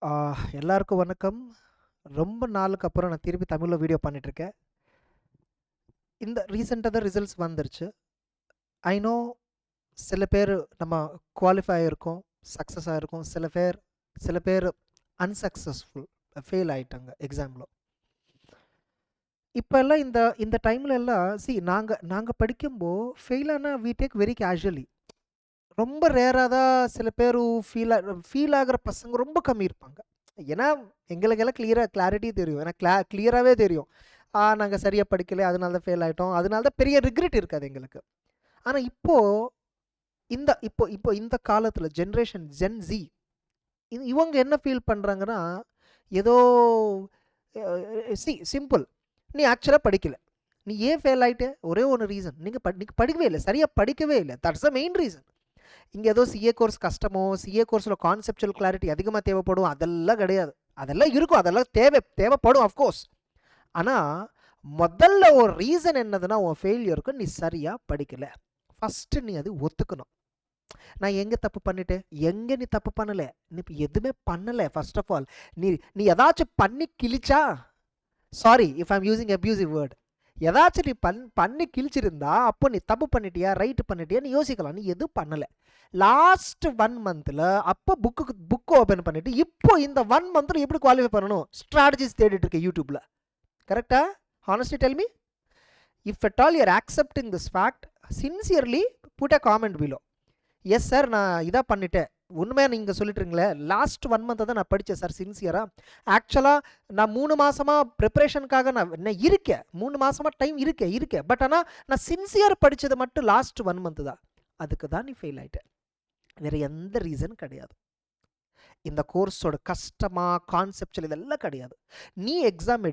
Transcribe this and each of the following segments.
ஆ, எல்லாருக்கும் வணக்கம். ரொம்ப நாளுக்கு அப்புறம் நான் திருப்பி தமிழ்ல வீடியோ பண்ணிட்டுருக்கேன். இந்த ரீசென்ட்டா தான் ரிசல்ட்ஸ் வந்துருச்சு. ஐ நோ சில பேர் நம்ம குவாலிஃபை ஆயிருக்கோம், சக்ஸஸ் ஆயிருக்கோம். சில பேர் அன்சக்சஸ்ஃபுல் ஃபெயில் ஆயிட்டாங்க எக்ஸாம்ல. இப்பல்லாம் இந்த இந்த டைம்ல எல்லாம் நாங்க நாங்க படிக்கும்போ ஃபெயில் ஆனா வி டேக் வெரி கேஷுவலி. ரொம்ப ரேரா தான் சில பேரு ஃபீல் ஆகுற பசங்க ரொம்ப கம்மி இருப்பாங்க. ஏன்னா, எங்களுக்கெல்லாம் கிளாரிட்டி தெரியும். ஏன்னா கிளியராவே தெரியும். நாங்க சரியா படிக்கல, அதனால தான் ஃபெயில் ஆயிட்டோம். அதனால தான் பெரிய ரிக்ரெட் இருக்காது எங்களுக்கு. ஆனா இப்போ இப்போ இப்போ இந்த காலத்துல ஜெனரேஷன் ஜென் இவங்க என்ன ஃபீல் பண்றாங்கன்னா, ஏதோ சிம்பிள். நீ ஆக்சுவலா படிக்கல. நீ ஏன் ஃபெயில் ஆயிட்ட? ஒரே ஒரு ரீசன். நீங்க படிக்கவே இல்ல. சரியா படிக்கவே இல்ல. That's the main reason. இங்கே ஏதோ சிஏ கோர்ஸ் கஷ்டமோ, சிஏ கோர்ஸில் கான்செப்சுவல் கிளாரிட்டி அதிகமாக தேவைப்படும், அதெல்லாம் கிடையாது. அதெல்லாம் இருக்கும், அதெல்லாம் தேவைப்படும் அஃப்கோர்ஸ். ஆனால் முதல்ல ஒரு ரீசன் என்னதுன்னா, உன் ஃபெயிலியருக்கு நீ சரியாக படிக்கலை. ஃபஸ்ட்டு நீ அது ஒத்துக்கணும். நான் எங்கே தப்பு பண்ணிட்டேன்? எங்கே நீ தப்பு பண்ணலை? நீ இப்போ எதுவுமே பண்ணலை. ஃபர்ஸ்ட் ஆஃப் ஆல் நீ நீ ஏதாச்சும் பண்ணி கிழிச்சா, sorry if I'm using abusive word, ஏதாச்சும் நீ பண்ணி கிழிச்சிருந்தா அப்போ நீ தப்பு பண்ணிட்டியா ரைட்டு பண்ணிட்டியா நீ யோசிக்கலாம். நீ எதுவும் பண்ணலை. லாஸ்ட் 1 மந்த்தில் அப்போ புக்கு ஓப்பன் பண்ணிவிட்டு இப்போ இந்த 1 மந்தில் எப்படி குவாலிஃபை பண்ணணும் ஸ்ட்ராட்டஜிஸ் தேடிட்டு இருக்கேன் யூடியூப்பில். கரெக்டா? Honestly tell me, if at all you're accepting this fact, sincerely put a comment below. Yes sir, நான் இதாக பண்ணிட்டேன். உண்மையாக நீங்கள் சொல்லிட்டுருங்களே, லாஸ்ட் 1 மந்த்தை தான் நான் படித்தேன் சார் சின்சியராக. ஆக்சுவலாக நான் 3 மாதமாக ப்ரிப்ரேஷனுக்காக நான் இருக்கேன். 3 மாதமாக டைம் இருக்கேன். பட் ஆனால் நான் சின்சியர் படித்தது மட்டும் லாஸ்ட் 1 மந்த்து தான். அதுக்கு தான் நீ ஃபெயில் ஆகிட்டேன். வேறு எந்த ரீசன் கிடையாது. இந்த கோர்ஸோட கஷ்டமாக கான்செப்டுவல் இதெல்லாம் கிடையாது. நீ எக்ஸாம்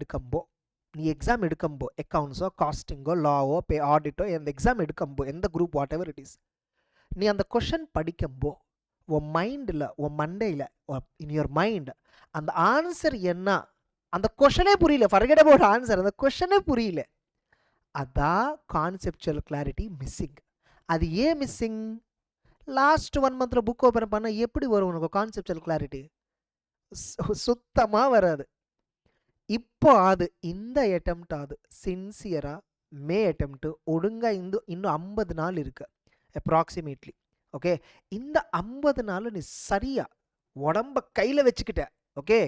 எடுக்கும்போ அக்கௌண்ட்ஸோ காஸ்டிங்கோ லாவோ ஆடிட்டோ எந்த எக்ஸாம் எடுக்கும்போ எந்த group what ever it is, நீ அந்த கொஷன் படிக்கும்போ உன் மைண்டில் உன் மண்டையில் இன் யுவர் மைண்ட் அந்த ஆன்சர் என்ன, அந்த கொஷனே புரியல. ஃபர்கெட் அபவுட் ஆன்சர், அந்த கொஷனே புரியல. அதான் கான்செப்சுவல் கிளாரிட்டி மிஸ்ஸிங். அது ஏன் மிஸ்ஸிங்? லாஸ்ட் 1 மந்தில் புக் ஓப்பன் பண்ண எப்படி வரும் உனக்கு கான்செப்சுவல் கிளாரிட்டி? சுத்தமாக வராது. இப்போ இந்த அட்டெம்ப்ட் சின்சியராக மே அட்டெம்ப்ட் ஒழுங்காக இன்னும் 50 நாள் இருக்கு அப்ராக்சிமேட்லி. ஓகே, இந்த 50 நாள் நீ சரியாக உடம்ப கையில் வச்சுக்கிட்ட. Okay,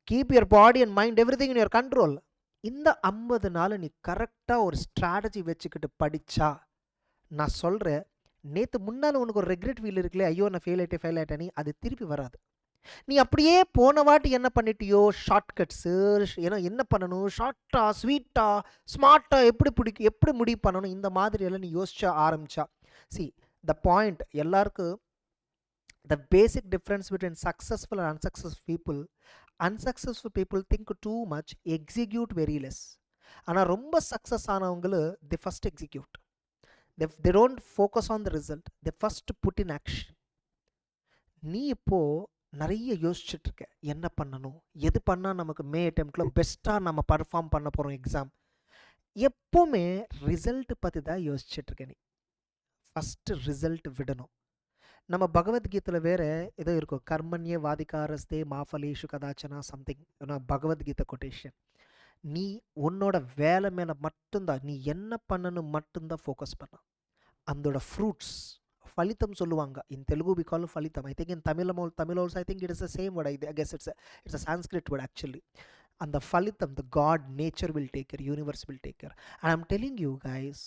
keep your body and mind everything in your control. இந்த 50 நாள் நீ கரெக்டாக ஒரு ஸ்ட்ராட்டஜி வச்சுக்கிட்டு படித்தா, நான் சொல்கிறேன், நேற்று முன்னால் உனக்கு ஒரு ரெக்ரெட் ஃபீல் இருக்குல்ல, ஐயோ நான் ஃபெயில் ஆகிட்டேன், அது திருப்பி வராது. நீ அப்படியே போன வாட்டி என்ன பண்ணிட்டியோ ஷார்ட்கட்ஸு, ஏன்னா என்ன பண்ணணும், ஷார்ட்டாக ஸ்வீட்டாக ஸ்மார்ட்டாக எப்படி முடிவு பண்ணணும், இந்த மாதிரியெல்லாம் நீ யோசிச்சா ஆரம்பிச்சா, த பாயிண்ட் எல்லாருக்கும் the basic difference between successful and unsuccessful people think too much, execute very less. ஆனால் ரொம்ப சக்ஸஸ் ஆனவங்களும் they first execute. they don't focus on the result, they first put in action. நீ இப்போது நிறைய யோசிச்சுட்ருக்க, என்ன பண்ணணும், எது பண்ணால் நமக்கு மே அட்டெம்ப்டில் பெஸ்ட்டாக நம்ம பர்ஃபார்ம் பண்ண போகிறோம் எக்ஸாம். எப்போவுமே ரிசல்ட் பற்றி தான் யோசிச்சுட்ருக்க. நீ ஃபஸ்ட்டு ரிசல்ட் விடணும். நம்ம பகவத்கீதையில் வேறு ஏதோ இருக்கும், கர்மண்யே வாதிகாரஸ்தே மாஃபலேஷு கதாச்சனா சம்திங், பகவத்கீதை கொட்டேஷன். நீ உன்னோட வேலை மேலே மட்டும்தான், நீ என்ன பண்ணணும் மட்டும்தான் ஃபோக்கஸ் பண்ண. அதோட ஃப்ரூட்ஸ் ஃபலிதம் சொல்லுவாங்க. இன் தெலுங்கு we call ஃபலிதம். I think in Tamil also I think it is the same word. I guess it's a Sanskrit word actually. அந்த ஃபலிதம், the God nature will take care, universe will take care. And I'm telling you guys,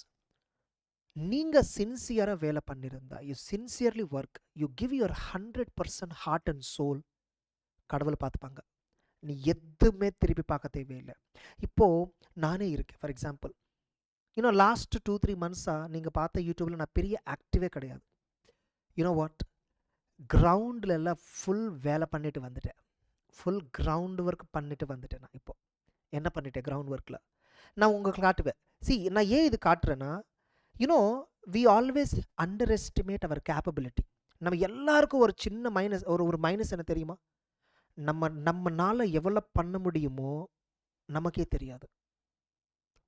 நீங்கள் சின்சியராக வேலை பண்ணியிருந்தா, you sincerely work, you give your 100% heart and soul, கடவுள் பார்த்துப்பாங்க. நீ எதுவுமே திருப்பி பார்க்க தேவையில்லை. இப்போது நானே இருக்கேன், ஃபார் எக்ஸாம்பிள், லாஸ்ட் 2-3 மந்த்ஸாக நீங்கள் பார்த்த யூடியூப்பில் நான் பெரிய ஆக்டிவே கிடையாது. வாட், கிரவுண்டில் எல்லாம் ஃபுல் வேலை பண்ணிட்டு வந்துட்டேன். ஃபுல் கிரவுண்ட் ஒர்க் பண்ணிட்டு வந்துட்டேன். நான் இப்போ என்ன பண்ணிட்டேன் கிரவுண்ட் ஒர்க்கில் நான் உங்களுக்கு காட்டுவேன். நான் ஏன் இது காட்டுறேன்னா, we always underestimate our capability. நம்ம எல்லாருக்கும் ஒரு சின்ன மைனஸ், ஒரு மைனஸ் என்ன தெரியுமா? நம்மனால எவ்வளோ பண்ண முடியுமோ நமக்கே தெரியாது.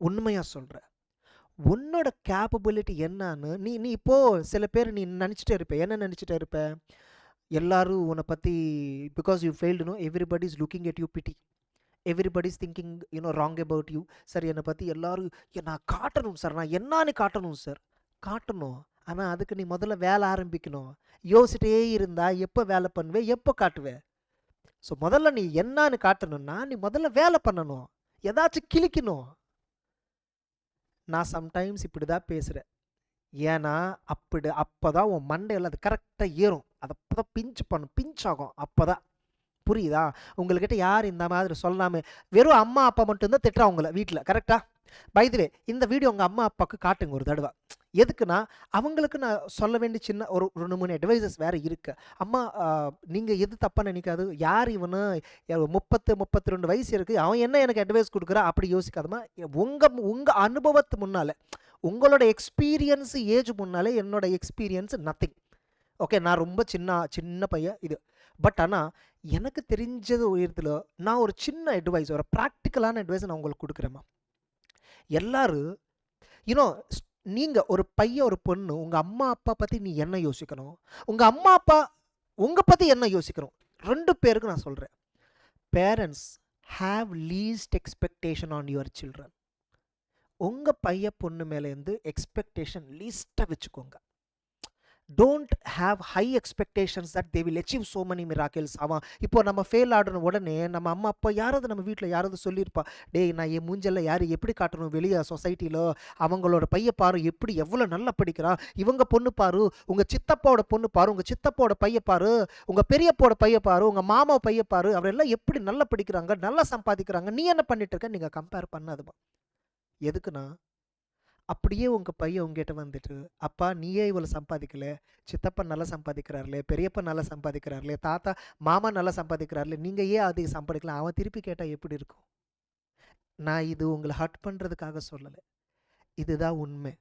உண்மையாக சொல்கிறேன், உன்னோட கேப்பபிலிட்டி என்னன்னு நீ இப்போது சில பேர் நீ நினச்சிட்டே இருப்ப. என்ன நினச்சிட்டே இருப்ப? எல்லாரும் உன்னை பற்றி because you failed everybody is looking at you pity, everybody is thinking wrong about you. Sir என்னை பற்றி எல்லாரும் நான் காட்டணும் சார், நான் என்னன்னு காட்டணும் சார். காட்டணும், ஆனால் அதுக்கு நீ முதல்ல வேலை ஆரம்பிக்கணும். யோசிச்சிட்டே இருந்தா எப்போ வேலை பண்ணுவே, எப்போ காட்டுவே? ஸோ முதல்ல நீ என்னன்னு காட்டணும்னா நீ முதல்ல வேலை பண்ணணும், ஏதாச்சும் கிழிக்கணும். நான் சம்டைம்ஸ் இப்படி தான் பேசுகிறேன். ஏன்னா அப்போ தான் உன் மண்டையில் அது கரெக்டாக ஏறும், அதை அப்போ தான் பிஞ்ச் ஆகும். அப்போ தான் புரியுதா? உங்கள்கிட்ட யார் இந்த மாதிரி சொல்லாமல் வெறும் அம்மா அப்பா மட்டும்தான் திட்டுறா உங்களை வீட்டில், கரெக்டாக? பைதுவே இந்த வீடியோ உங்கள் அம்மா அப்பாவுக்கு காட்டுங்க ஒரு தடவை. எதுக்குன்னா அவங்களுக்கு நான் சொல்ல வேண்டிய சின்ன ஒரு 2-3 அட்வைசஸ் வேறு இருக்குது. அம்மா நீங்கள் எது தப்பாக நினைக்காது, யார் இவனு 30-32 வயசு இருக்குது, அவன் என்ன எனக்கு அட்வைஸ் கொடுக்குறா அப்படி யோசிக்காதமா. உங்கள் அனுபவத்து முன்னால், உங்களோட எக்ஸ்பீரியன்ஸு ஏஜ் முன்னாலே என்னோட எக்ஸ்பீரியன்ஸு நத்திங். ஓகே, நான் ரொம்ப சின்ன பையன் இது. பட் ஆனால் எனக்கு தெரிஞ்சது உயரத்தில் நான் ஒரு சின்ன அட்வைஸ், ஒரு ப்ராக்டிக்கலான அட்வைஸ் நான் உங்களுக்கு கொடுக்குறேம்மா. எல்லாரும் நீங்கள் ஒரு பையன் ஒரு பொண்ணு, உங்கள் அம்மா அப்பா பற்றி நீ என்ன யோசிக்கணும், உங்கள் அம்மா அப்பா உங்கள் பற்றி என்ன யோசிக்கணும், 2 பேருக்கு நான் சொல்கிறேன். Parents have least expectation on your children. உங்கள் பையன் பொண்ணு மேலேருந்து எக்ஸ்பெக்டேஷன் லீஸ்ட்டாக வச்சுக்கோங்க. Don't have high expectations that they will achieve so many miracles. அவன் இப்போ நம்ம ஃபெயில் ஆடுன உடனே நம்ம அம்மா அப்பா யாராவது நம்ம வீட்டில் யாராவது சொல்லியிருப்பா, டேய் நான் என் மூஞ்செல்லாம் யார் எப்படி காட்டணும் வெளியே சொசைட்டியில், அவங்களோட பைய பாரு எப்படி எவ்வளோ நல்லா படிக்கிறான், இவங்க பொண்ணு பாரு, உங்கள் சித்தப்பாவோட பொண்ணு பாரு, உங்கள் சித்தப்பாவோட பைய பாரு, உங்கள் பெரியப்பாவோட பைய பாரு, உங்கள் மாமா பைய பாரு, அவரெல்லாம் எப்படி நல்லா படிக்கிறாங்க, நல்லா சம்பாதிக்கிறாங்க, நீ என்ன பண்ணிட்டு இருக்க, நீங்கள் கம்பேர் பண்ணாதுமா. எதுக்குன்னா அப்படியே உங்கள் பையன் உங்ககிட்ட வந்துட்டு, அப்பா நீயே இவ்வளோ சம்பாதிக்கல, சித்தப்பா நல்லா சம்பாதிக்கிறார்களே, பெரியப்பா நல்லா சம்பாதிக்கிறார்களே, தாத்தா மாமா நல்லா சம்பாதிக்கிறார்களே, நீங்கள் ஏன் அதிகம் சம்பாதிக்கலாம், அவன் திருப்பி கேட்டால் எப்படி இருக்கும்? நான் இது உங்களை ஹர்ட் பண்ணுறதுக்காக சொல்லலை, இதுதான் உண்மை.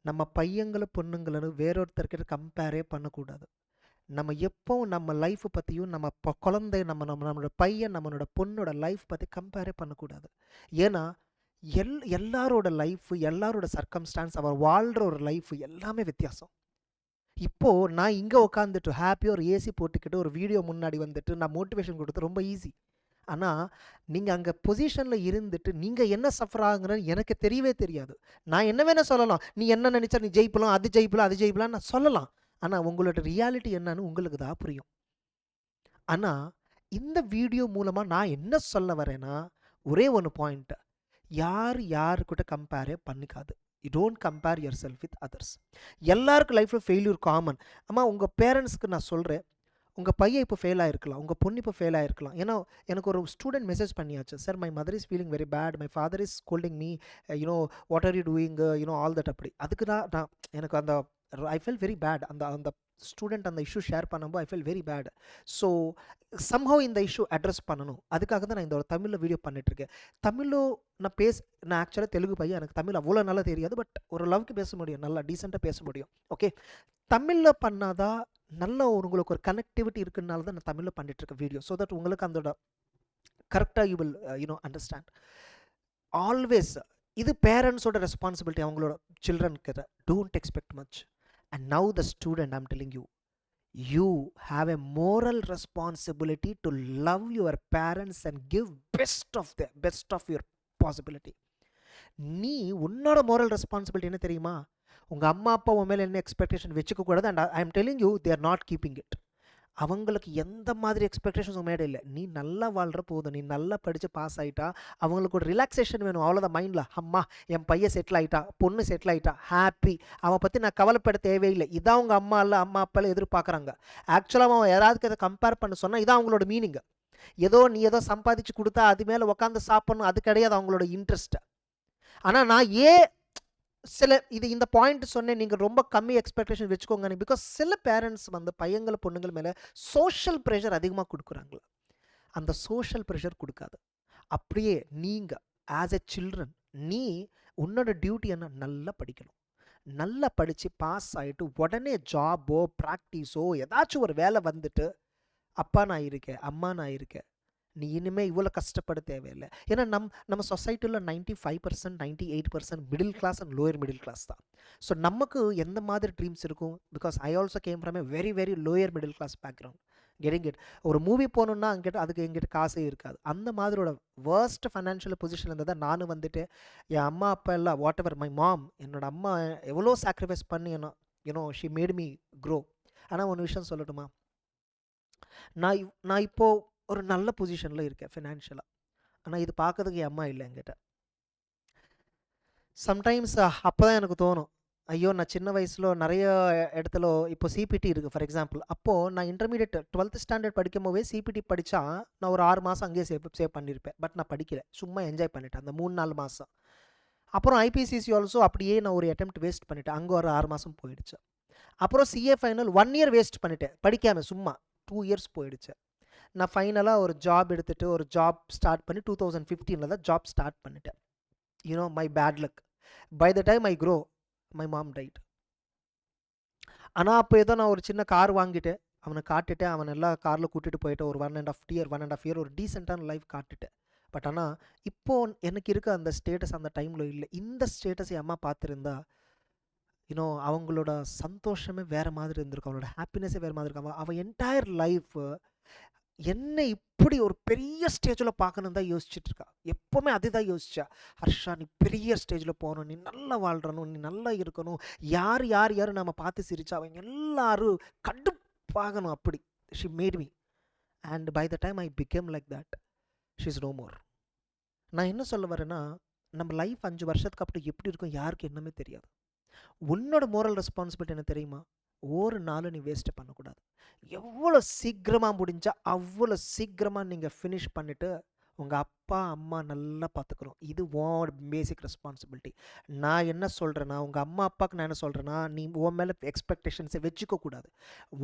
நம்ம பையங்களை பொண்ணுங்களை வேறொருத்தர்கிட்ட கம்பேரே பண்ணக்கூடாது. நம்ம எப்போவும் நம்ம லைஃப்பை பற்றியும் நம்ம குழந்தை நம்மளோட பையன் நம்மளோட பொண்ணோட லைஃப் பற்றி கம்பேரே பண்ணக்கூடாது. ஏன்னா எல்லாரோட லைஃப், எல்லாரோட சர்க்கம்ஸ்டான்ஸ், அவர் வாழ்கிற ஒரு லைஃப் எல்லாமே வித்தியாசம். இப்போது நான் இங்கே உட்காந்துட்டு ஹாப்பியாக ஒரு ஏசி போட்டுக்கிட்டு ஒரு வீடியோ முன்னாடி வந்துட்டு நான் மோட்டிவேஷன் கொடுத்து ரொம்ப ஈஸி. ஆனால் நீங்கள் அங்கே பொசிஷனில் இருந்துட்டு நீங்கள் என்ன சஃபர் ஆகுங்கன்னு எனக்கு தெரியவே தெரியாது. நான் என்ன வேணால் சொல்லலாம், நீ என்ன நினச்சா நீ ஜெயிப்பலாம், அது ஜெயிப்பலாம் நான் சொல்லலாம். ஆனால் உங்களோட ரியாலிட்டி என்னன்னு உங்களுக்கு தான் புரியும். ஆனால் இந்த வீடியோ மூலமாக நான் என்ன சொல்ல வரேன்னா ஒரே ஒன்று பாயிண்ட், யாருக்கிட்ட கம்பேரே பண்ணிக்காது. You don't compare yourself with others. எல்லாருக்கும் லைஃப்பில் ஃபெயில்யூர் காமன். அம்மா உங்கள் பேரண்ட்ஸ்க்கு நான் சொல்கிறேன், உங்கள் பையன் இப்போ ஃபெயில் ஆகிருக்கலாம், உங்கள் பொண்ணு இப்போ ஃபெயில் ஆகிருக்கலாம். ஏன்னா எனக்கு ஒரு ஸ்டூடெண்ட் மெசேஜ் பண்ணியாச்சு, sir my mother is feeling very bad, my father is scolding me, what are you doing, all that. அப்படி அதுக்கு தான் நான் எனக்கு அந்த ஐ ஃபெல் வெரி பேட். அந்த ஸ்டூடெண்ட் அந்த இஷ்யூ ஷேர் பண்ணும்போது I felt very bad. So somehow இந்த இஷ்யூ அட்ரஸ் பண்ணணும், அதுக்காக தான் நான் இந்த ஒரு தமிழில் வீடியோ பண்ணிட்டுருக்கேன். தமிழில் நான் ஆக்சுவலாக தெலுங்கு பையன், எனக்கு தமிழ் அவ்வளோ நல்லா தெரியாது, பட் ஒரு லவ்க்கு பேச முடியும், நல்லா டீசெண்டாக பேச முடியும். ஓகே, தமிழில் பண்ணாதான் நல்ல உங்களுக்கு ஒரு கனெக்டிவிட்டி இருக்குனால தான் நான் தமிழில் பண்ணிட்டுருக்கேன் வீடியோ. ஸோ தட் உங்களுக்கு அதோட கரெக்டாக யூ வில் அண்டர்ஸ்டாண்ட். ஆல்வேஸ் இது பேரண்ட்ஸோட ரெஸ்பான்சிபிலிட்டி, அவங்களோட சில்ட்ரனுக்கு. Don't expect much. And now the student, I'm telling you, you have a moral responsibility to love your parents and give best of your possibility. நீ உன்னோட moral responsibility என்ன தெரியுமா? உங்கள் அம்மா அப்பா உன் மேலே என்ன எக்ஸ்பெக்டேஷன் வச்சுக்க கூடாது. And I am telling you, they are not keeping it. அவங்களுக்கு எந்த மாதிரி எக்ஸ்பெக்டேஷன்ஸ் மேலே இல்லை. நீ நல்லா வாழ்கிற போதும், நீ நல்லா படித்து பாஸ் ஆகிட்டா அவங்களுக்கு ஒரு ரிலாக்ஸேஷன் வேணும், அவ்வளோதான். மைண்டில் அம்மா என் பையன் செட்டில் ஆகிட்டா, பொண்ணு செட்டில் ஆகிட்டா, ஹாப்பி, அவன் பற்றி நான் கவலைப்பட தேவையில்லை. இதான் அவங்க அம்மா அப்பாலாம் எதிர்பார்க்குறாங்க. ஆக்சுவலாக அவன் யாராவதுக்கு அதை கம்பேர் பண்ண சொன்னால் இதான் அவங்களோட மீனிங். நீ ஏதோ சம்பாதிச்சு கொடுத்தா அது மேலே உட்காந்து சாப்பிடணும், அது கிடையாது அவங்களோட இன்ட்ரெஸ்ட்டு. ஆனால் நான் இந்த பாயிண்ட் சொன்னேன், நீங்கள் ரொம்ப கம்மி எக்ஸ்பெக்டேஷன் வச்சுக்கோங்க. பிகாஸ் சில பேரண்ட்ஸ் பையங்களை பொண்ணுங்கள் மேலே சோஷியல் ப்ரெஷர் அதிகமாக கொடுக்குறாங்களா. அந்த சோஷியல் ப்ரெஷர் கொடுக்காது. அப்படியே நீங்கள் ஆஸ் எ சில்ட்ரன் நீ உன்னோட டியூட்டி என்ன, நல்லா படிக்கணும். நல்லா படித்து பாஸ் ஆகிட்டு உடனே ஜாபோ ப்ராக்டிஸோ ஏதாச்சும் ஒரு வேலை வந்துட்டு அப்பா நான் இருக்கேன், அம்மா நான் இருக்கேன், நீ இனிமேல் இவ்வளோ கஷ்டப்பட தேவையில்லை. ஏன்னா நம்ம சொசைட்டியில் 95% 98% middle class and lower middle class தான். ஸோ நமக்கு எந்த மாதிரி ட்ரீம்ஸ் இருக்கும்? Because I also came from a very very lower middle class background. Getting it. ஒரு மூவி போகணுன்னா அதுக்கு எங்கிட்ட காசே இருக்காது. அந்த மாதிரியோட வேர்ஸ்ட் ஃபைனான்ஷியல் பொசிஷனில் இருந்ததை நானும் வந்துட்டு என் அம்மா அப்பா எல்லாம் வாட் எவர் மை மாம், என்னோட அம்மா எவ்வளோ சாக்ரிஃபைஸ் பண்ணி ஷி மேட் மீ க்ரோ. ஆனால் ஒரு விஷயம் சொல்லட்டுமா, நான் இப்போது ஒரு நல்ல பொசிஷனில் இருக்கேன் ஃபினான்ஷியலாக. ஆனால் இது பார்க்கறதுக்கு என் அம்மா இல்லை என்கிட்ட. சம்டைம்ஸ் அப்போ தான் எனக்கு தோணும், ஐயோ நான் சின்ன வயசில் நிறைய இடத்துல இப்போ சிபிடி இருக்குது ஃபார் எக்ஸாம்பிள். அப்போது நான் இன்டர்மீடியட் 12th ஸ்டாண்டர்ட் படிக்கும் போதே சிபிடி படித்தா நான் ஒரு 6 மாதம் அங்கேயே சேவ் பண்ணியிருப்பேன். பட் நான் படிக்கல, சும்மா என்ஜாய் பண்ணிட்டேன் அந்த 3-4 மாதம். அப்புறம் ஐபிசிசி ஆல்சோ அப்படியே நான் ஒரு அட்டெம்ப்ட் வேஸ்ட் பண்ணிட்டேன், அங்கே ஒரு 6 மாதம் போயிடுச்சு. அப்புறம் சிஏ ஃபைனல் 1 இயர் வேஸ்ட் பண்ணிட்டேன் படிக்காமல், சும்மா 2 இயர்ஸ் போயிடுச்சு. நான் ஃபைனலாக ஒரு ஜாப் எடுத்துகிட்டு ஒரு ஜாப் ஸ்டார்ட் பண்ணி 2015 தான் ஜாப் ஸ்டார்ட் பண்ணிட்டேன். My bad luck, by the time I grow my mom died. ஆனால் அப்போ ஏதோ நான் ஒரு சின்ன கார் வாங்கிட்டு அவனை காட்டுட்டேன், அவன் எல்லா காரில் கூட்டிகிட்டு போயிட்டு ஒரு 1.5 இயர் ஒரு டீசெண்டான லைஃப் காட்டுட்டேன். பட் ஆனால் இப்போது எனக்கு இருக்க அந்த ஸ்டேட்டஸ் அந்த டைமில் இல்லை. இந்த ஸ்டேட்டஸ் என் அம்மா பார்த்துருந்தா அவங்களோட சந்தோஷமே வேறு மாதிரி இருந்திருக்கும், அவளோட ஹாப்பினஸே வேறு மாதிரி இருக்கும். அவள் என்டையர் லைஃப் என்ன இப்படி ஒரு பெரிய ஸ்டேஜில் பார்க்கணும் தான் யோசிச்சுட்டு இருக்கா. எப்போவுமே அதுதான் யோசிச்சா, ஹர்ஷா நீ பெரிய ஸ்டேஜில் போகணும், நீ நல்லா வாழ்றணும், நீ நல்லா இருக்கணும், யார் யார் யார் நம்ம பார்த்து சிரிச்சா அவங்க எல்லாரும் கடுப்பாகணும். அப்படி she made me. And by the time I became like that, she is no more. நான் என்ன சொல்ல வரேன்னா, நம்ம லைஃப் 5 வருஷத்துக்கு அப்புறம் எப்படி இருக்கும் யாருக்கு என்னமே தெரியாது. உன்னோட மோரல் ரெஸ்பான்சிபிலிட்டி என்ன தெரியுமா? ஒரு நாளும் நீ வேஸ்ட் பண்ணக்கூடாது. எவ்வளோ சீக்கிரமாக முடிஞ்சால் அவ்வளோ சீக்கிரமாக நீங்கள் ஃபினிஷ் பண்ணிவிட்டு உங்கள் அப்பா அம்மா நல்லா பார்த்துக்கணும். இது உன் பேசிக் ரெஸ்பான்சிபிலிட்டி. நான் என்ன சொல்கிறேன்னா, உங்கள் அம்மா அப்பாவுக்கு நான் என்ன சொல்கிறேன்னா, நீ உன் மேலே எக்ஸ்பெக்டேஷன்ஸை வச்சுக்கக்கூடாது.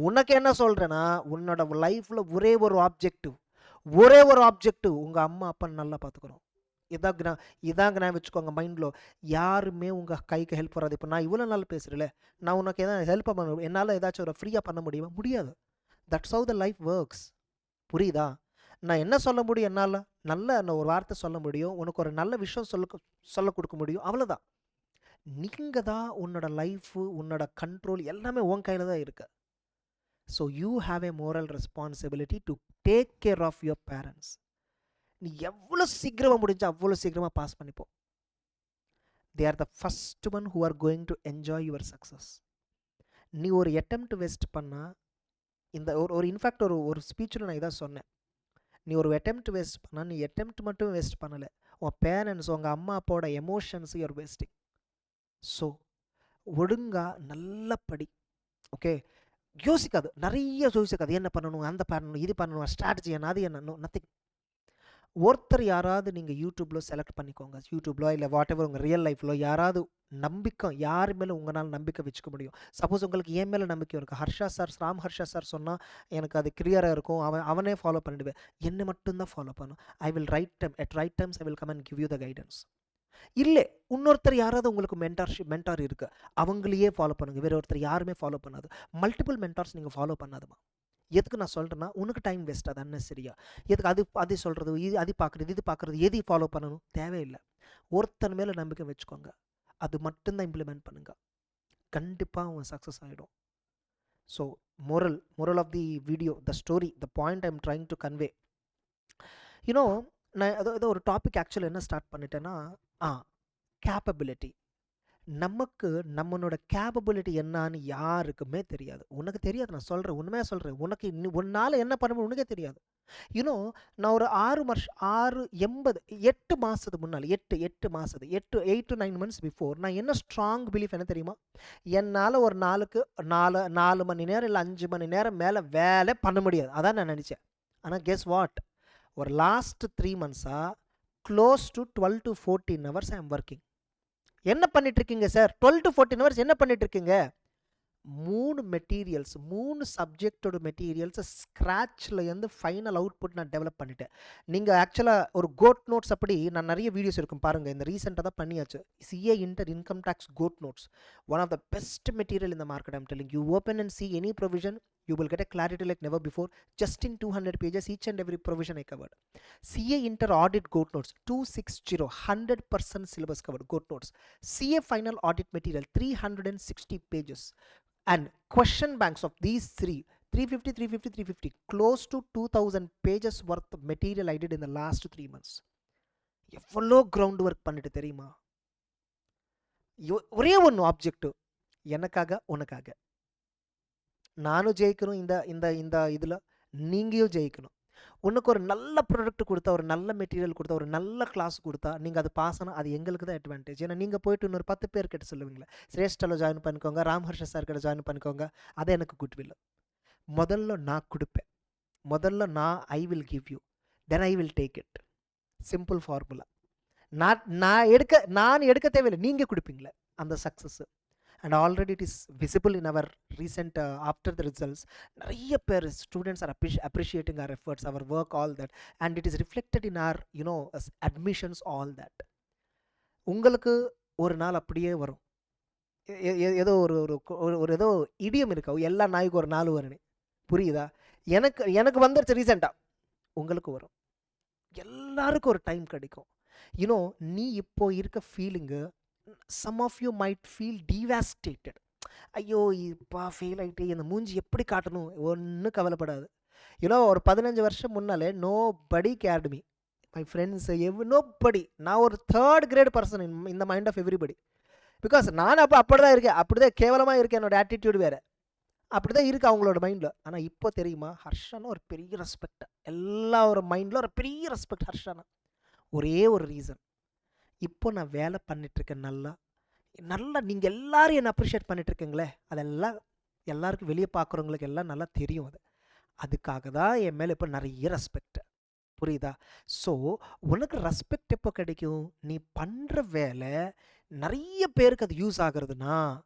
உனக்கு என்ன சொல்கிறேன்னா, உன்னோட லைஃப்பில் ஒரே ஒரு ஆப்ஜெக்டிவ் உங்கள் அம்மா அப்பா நல்லா பார்த்துக்கணும். இதாங்க நான் வச்சுக்கோங்க மைண்டில். யாருமே உங்கள் கைக்கு ஹெல்ப் வராது. இப்போ நான் இவ்வளோ நாள் பேசுகிறேன்ல, நான் உனக்கு எதாவது ஹெல்ப் பண்ண முடியும், என்னால் ஏதாச்சும் ஒரு ஃப்ரீயாக பண்ண முடியுமா? முடியாது. That's how the life works. புரியுதா? நான் என்ன சொல்ல முடியும், என்னால் நல்ல ஒரு வார்த்தை சொல்ல முடியும், உனக்கு ஒரு நல்ல விஷயம் சொல்ல கொடுக்க முடியும், அவ்வளோதான். நீங்கள் தான் உன்னோட லைஃபு, உன்னோட கண்ட்ரோல் எல்லாமே உன் கையில் தான் இருக்கு. So you have a moral responsibility to take care of your parents. நீ எவ்வளோ சீக்கிரமாக முடிஞ்சா அவ்வளோ சீக்கிரமாக பாஸ் பண்ணிப்போம். They are the first one who are going to enjoy your success. நீ ஒரு அட்டெம்ப்ட் வேஸ்ட் பண்ணால், இந்த ஒரு இன்ஃபேக்ட் ஒரு ஸ்பீச்சில் நான் இதான் சொன்னேன், நீ ஒரு அட்டெம்ப்ட் வேஸ்ட் பண்ணால் நீ அட்டெம்ப்ட் மட்டும் வேஸ்ட் பண்ணலை, உன் பேரண்ட்ஸ் உங்கள் அம்மா அப்பாவோட எமோஷன்ஸ் யூஆர் வேஸ்டிங். ஸோ ஒழுங்கா நல்ல படி, ஓகே? நிறைய யோசிக்காது, என்ன பண்ணணும், அந்த பண்ணணும், இது பண்ணணும், ஸ்ட்ராட்டஜி என்ன, அது என்ன, நத்திங். ஒருத்தர் யாராவது நீங்கள் யூடியூப்பில் செலக்ட் பண்ணிக்கோங்க, யூடியூப்பில் இல்லை வாட் எவர் உங்கள் ரியல் லைஃப்பில் யாராவது நம்பிக்கை, யார் மேலே உங்களால் நம்பிக்கை வச்சுக்க முடியும். சப்போஸ் உங்களுக்கு என் மேலே நம்பிக்கை இருக்குது, ராம் ஹர்ஷா சார் சொன்னால் எனக்கு அது கிளியராக இருக்கும், அவனே ஃபாலோ பண்ணிடுவேன், என்னை மட்டும்தான் ஃபாலோ பண்ணும். I will at right times I will come and give you the guidance. இல்லை, இன்னொருத்தர் யாராவது உங்களுக்கு மென்டார் இருக்குது, அவங்களையே ஃபாலோ பண்ணுங்கள், வேறு ஒருத்தர் யாருமே ஃபாலோ பண்ணாது. மல்டிபிள் மென்டார்ஸ் நீங்கள் ஃபாலோ பண்ணாதுமா. எதுக்கு நான் சொல்கிறேன்னா, உனக்கு டைம் வேஸ்ட், அது அன்னெசரியா. எதுக்கு அது சொல்கிறது, இது பார்க்குறது எது ஃபாலோ பண்ணணும் தேவையில்லை. ஒருத்தன் மேலே நம்பிக்கை வச்சுக்கோங்க, அது மட்டும்தான் இம்ப்ளிமெண்ட் பண்ணுங்க, கண்டிப்பாக அவங்க சக்ஸஸ் ஆகிடும். So moral of the video, the story, the point I am trying to convey. நான் ஏதோ ஒரு டாபிக் ஆக்சுவலாக என்ன ஸ்டார்ட் பண்ணிட்டேன்னா, கேப்பபிலிட்டி. நமக்கு நம்மளோட கேப்பபிலிட்டி என்னான்னு யாருக்குமே தெரியாது. உனக்கு தெரியாது, நான் சொல்கிறேன், உண்மையாக சொல்கிறேன். உனக்கு உன்னால் என்ன பண்ண முடியும் உனக்கே தெரியாது. நான் ஒரு 8 மாதத்துக்கு முன்னால், 8 to 9 months பிஃபோர், நான் என்ன ஸ்ட்ராங் பிலீஃப் என்ன தெரியுமா, என்னால் ஒரு நாளுக்கு 4 மணி நேரம் இல்லை 5 மணி நேரம் மேலே வேலை பண்ண முடியாது, அதான் நான் நினச்சேன். ஆனால் கெஸ் வாட், ஒரு last 3 months close to 12 to 14 hours I am working. என்ன பண்ணிட்டுருக்கீங்க சார்? 12 to 14 hours என்ன பண்ணிட்டுருக்கீங்க? 3 மெட்டீரியல்ஸ், 3 சப்ஜெக்டோட மெட்டீரியல்ஸை ஸ்க்ராட்ச்லேருந்து ஃபைனல் அவுட்புட் நான் டெவலப் பண்ணிட்டேன். நீங்கள் ஆக்சுவலாக ஒரு கோட் நோட்ஸ் அப்படி நான் நிறைய வீடியோஸ் இருக்கும் பாருங்கள், இந்த ரீசெண்டாக தான் பண்ணியாச்சு. CA income tax code notes, one of the best material இந்த market. I'm telling you, open and see any provision, You will get a clarity like never before. Just in 200 pages, each and every provision I covered. CA Inter Audit Goat Notes 260, 100% syllabus covered. Goat Notes. CA Final Audit Material 360 pages. And question banks of these three, 350, 350, 350, close to 2000 pages worth of material I did in the last 3 months. எவ்வளோ ground work பண்ணிட்டு தெரியுமா? ஒரே ஒன்று objective, எனக்காக உனக்காக. நானும் ஜெயிக்கணும் இந்த இந்த இந்த இதில், நீங்களும் ஜெயிக்கணும். உனக்கு ஒரு நல்ல ப்ராடக்ட் கொடுத்தா, ஒரு நல்ல மெட்டீரியல் கொடுத்தா, ஒரு நல்ல கிளாஸ் கொடுத்தா, நீங்கள் அது பாஸ் ஆனால் அது எங்களுக்கு தான் அட்வான்டேஜ். ஏன்னா நீங்கள் போயிட்டு இன்னொரு 10 பேர் கிட்ட சொல்லுவீங்களே, ஸ்ரேஷ்டாவில் ஜாயின் பண்ணிக்கோங்க, ராம்ஹர்ஷ சார் கிட்ட ஜாயின் பண்ணிக்கோங்க, அது எனக்கு குட்வில். முதல்ல நான் கொடுப்பேன், முதல்ல I will give you, then I will take it. Simple formula. நான் எடுக்க தேவையில்லை, நீங்கள் கொடுப்பீங்களே அந்த success. And already it is visible in our recent after the results. நிறைய பேர் students are appreciating our efforts, our work, all that, and it is reflected in our admissions, all that. உங்களுக்கு ஒரு நாள் அப்படியே வரும். ஏதோ ஒரு ஏதோ இடியம் இருக்கா, எல்லா நாய்க்கு ஒரு நாள் வரும்னு. புரியுதா? எனக்கு வந்துருச்சு ரீசெண்டாக, உங்களுக்கு வரும். எல்லாருக்கும் ஒரு டைம் கிடைக்கும். நீ இப்போ இருக்க feeling, some of you might feel devastated. ஐயோ இப்போ ஃபெயில் ஆகிட்டு இந்த மூஞ்சி எப்படி காட்டணும், ஒன்றும் கவலைப்படாது. ஒரு 15 வருஷம் முன்னாலே nobody cared me, my friends, nobody. நான் ஒரு 3rd grade person in the mind of everybody. Because நான் அப்படி தான் இருக்கேன், அப்படி தான் கேவலமாக இருக்கேன். என்னோட ஆட்டிடியூட் வேறு, அப்படி தான் இருக்குது அவங்களோட மைண்டில். ஆனால் இப்போ தெரியுமா, ஹர்ஷானா ஒரு பெரிய ரெஸ்பெக்ட், எல்லாரோட மைண்டில் ஒரு பெரிய ரெஸ்பெக்ட் ஹர்ஷானா. ஒரே ஒரு ரீசன், இப்போ நான் வேலை பண்ணிட்டுருக்கேன். நல்லா நீங்கள் எல்லோரும் என்னை அப்ரிஷியேட் பண்ணிட்டுருக்கீங்களே, அதெல்லாம் எல்லாருக்கும் வெளியே பார்க்குறவங்களுக்கு எல்லாம் நல்லா தெரியும். அதுக்காக தான் என் மேலே இப்போ நிறைய ரெஸ்பெக்ட். புரியுதா? ஸோ உனக்கு ரெஸ்பெக்ட் எப்போ கிடைக்கும்? நீ பண்ணுற வேலை நிறைய பேருக்கு அது யூஸ் ஆகுறதுனா